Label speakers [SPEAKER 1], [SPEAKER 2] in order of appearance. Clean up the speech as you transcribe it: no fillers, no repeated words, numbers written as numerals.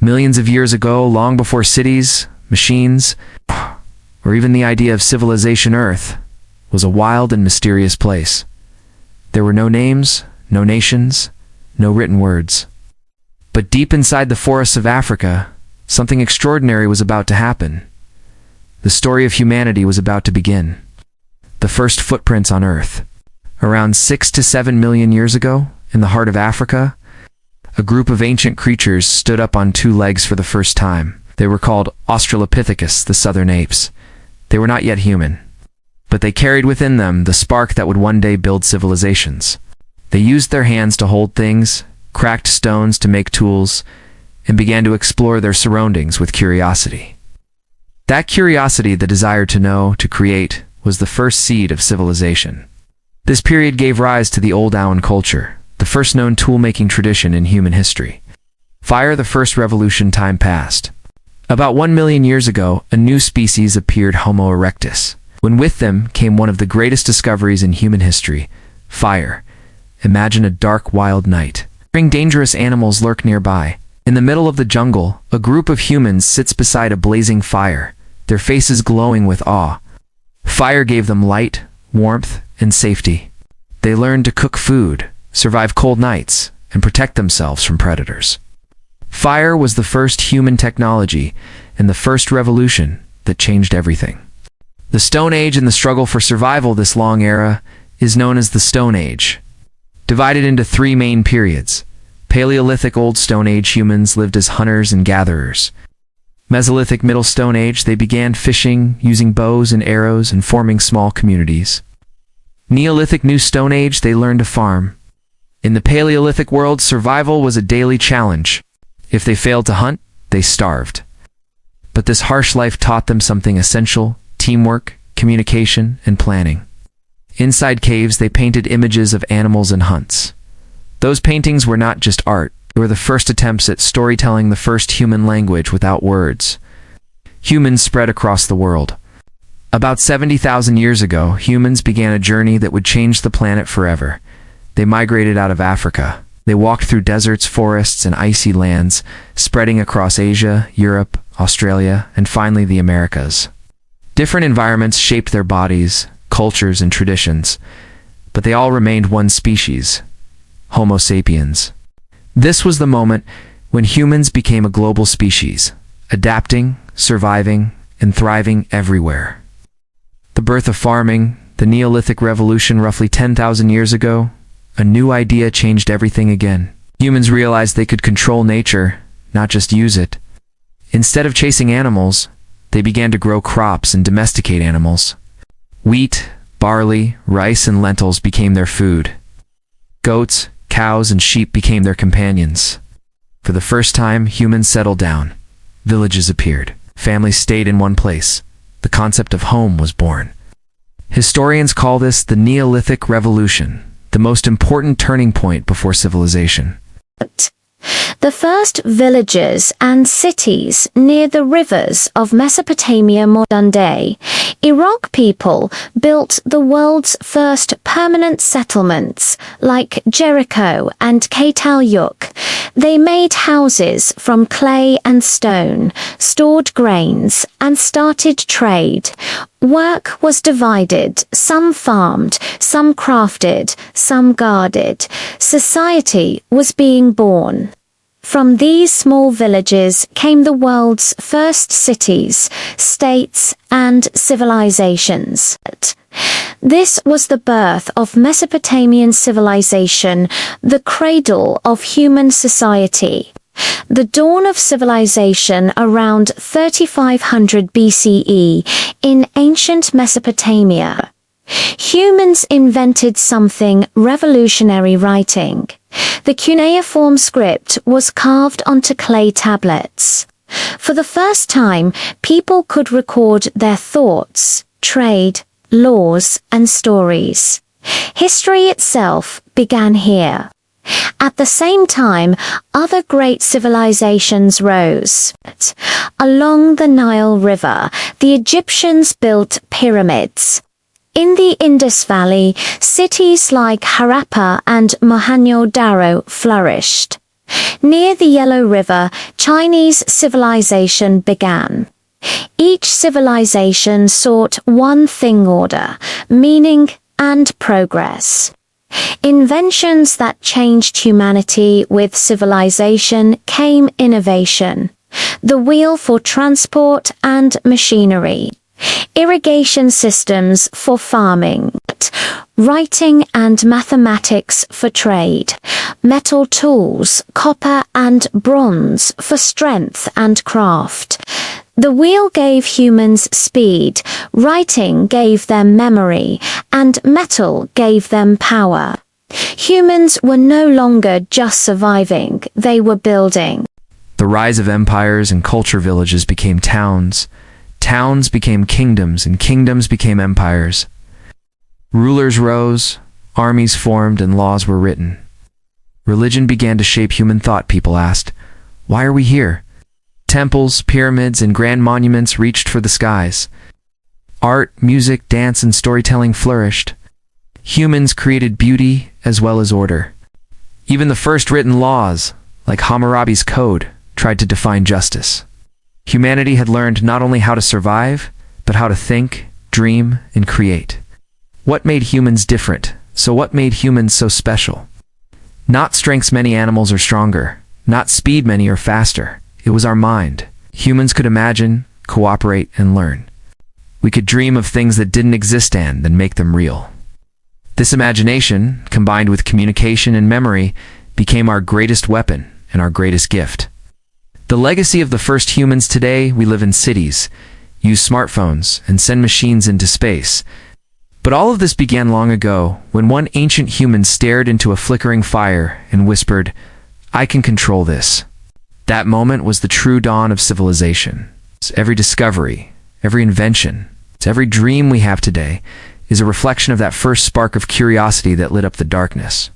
[SPEAKER 1] Millions of years ago, long before cities, machines, or even the idea of civilization, Earth was a wild and mysterious place. There were no names, no nations, no written words. But deep inside the forests of Africa, something extraordinary was about to happen. The story of humanity was about to begin. The first footprints on Earth. Around 6 to 7 million years ago, in the heart of Africa, a group of ancient creatures stood up on two legs for the first time. They were called Australopithecus, the southern apes. They were not yet human, but they carried within them the spark that would one day build civilizations. They used their hands to hold things, cracked stones to make tools, and began to explore their surroundings with curiosity. That curiosity, the desire to know, to create, was the first seed of civilization. This period gave rise to the Old Awan culture, the first known tool-making tradition in human history. Fire, the first revolution. Time passed. About 1 million years ago, a new species appeared, Homo erectus. When with them came one of the greatest discoveries in human history, fire. Imagine a dark, wild night. Dangerous animals lurk nearby. In the middle of the jungle, a group of humans sits beside a blazing fire, their faces glowing with awe. Fire gave them light, warmth, and safety. They learned to cook food, survive cold nights, and protect themselves from predators. Fire was the first human technology and the first revolution that changed everything. The Stone Age and the struggle for survival. This long era is known as the Stone Age, divided into three main periods. Paleolithic Old Stone Age, humans lived as hunters and gatherers. Mesolithic Middle Stone Age, they began fishing, using bows and arrows and forming small communities. Neolithic New Stone Age, they learned to farm. In the Paleolithic world, survival was a daily challenge. If they failed to hunt, they starved. But this harsh life taught them something essential: teamwork, communication, and planning. Inside caves, they painted images of animals and hunts. Those paintings were not just art, they were the first attempts at storytelling, the first human language without words. Humans spread across the world. About 70,000 years ago, humans began a journey that would change the planet forever. They migrated out of Africa. They walked through deserts, forests, and icy lands, spreading across Asia, Europe, Australia, and finally the Americas. Different environments shaped their bodies, cultures, and traditions, but they all remained one species: Homo sapiens. This was the moment when humans became a global species, adapting, surviving, and thriving everywhere. The birth of farming, the Neolithic Revolution roughly 10,000 years ago, a new idea changed everything again. Humans realized they could control nature, not just use it. Instead of chasing animals, they began to grow crops and domesticate animals. Wheat, barley, rice, and lentils became their food. Goats, cows, and sheep became their companions. For the first time, humans settled down. Villages appeared. Families stayed in one place. The concept of home was born. Historians call this the Neolithic Revolution, the most important turning point before civilization.
[SPEAKER 2] The first villages and cities near the rivers of Mesopotamia, modern day, Iraq people built the world's first permanent settlements like Jericho and Keital-Yuk. They made houses from clay and stone, stored grains, and started trade. Work was divided, some farmed, some crafted, some guarded. Society was being born. From these small villages came the world's first cities, states, and civilizations. This was the birth of Mesopotamian civilization, the cradle of human society. The dawn of civilization around 3500 BCE in ancient Mesopotamia. Humans invented something revolutionary: writing. The cuneiform script was carved onto clay tablets. For the first time, people could record their thoughts, trade, laws, and stories. History itself began here. At the same time, other great civilizations rose. Along the Nile River, the Egyptians built pyramids. In the Indus Valley, cities like Harappa and Mohenjo-Daro flourished. Near the Yellow River, Chinese civilization began. Each civilization sought one thing: order, meaning, and progress. Inventions that changed humanity. With civilization came innovation, the wheel for transport and machinery, irrigation systems for farming, writing and mathematics for trade, metal tools, copper and bronze for strength and craft. The wheel gave humans speed, writing gave them memory, and metal gave them power. Humans were no longer just surviving, they were building.
[SPEAKER 1] The rise of empires and culture villages became towns. Towns became kingdoms, and kingdoms became empires. Rulers rose, armies formed, and laws were written. Religion began to shape human thought. People asked, "Why are we here?" Temples, pyramids, and grand monuments reached for the skies. Art, music, dance, and storytelling flourished. Humans created beauty as well as order. Even the first written laws, like Hammurabi's Code, tried to define justice. Humanity had learned not only how to survive, but how to think, dream, and create. What made humans different? So what made humans so special? Not strengths many animals are stronger, not speed many are faster. It was our mind. Humans could imagine, cooperate, and learn. We could dream of things that didn't exist and then make them real. This imagination, combined with communication and memory, became our greatest weapon and our greatest gift. The legacy of the first humans. Today, we live in cities, use smartphones, and send machines into space. But all of this began long ago, when one ancient human stared into a flickering fire and whispered, "I can control this." That moment was the true dawn of civilization. Every discovery, every invention, every dream we have today is a reflection of that first spark of curiosity that lit up the darkness.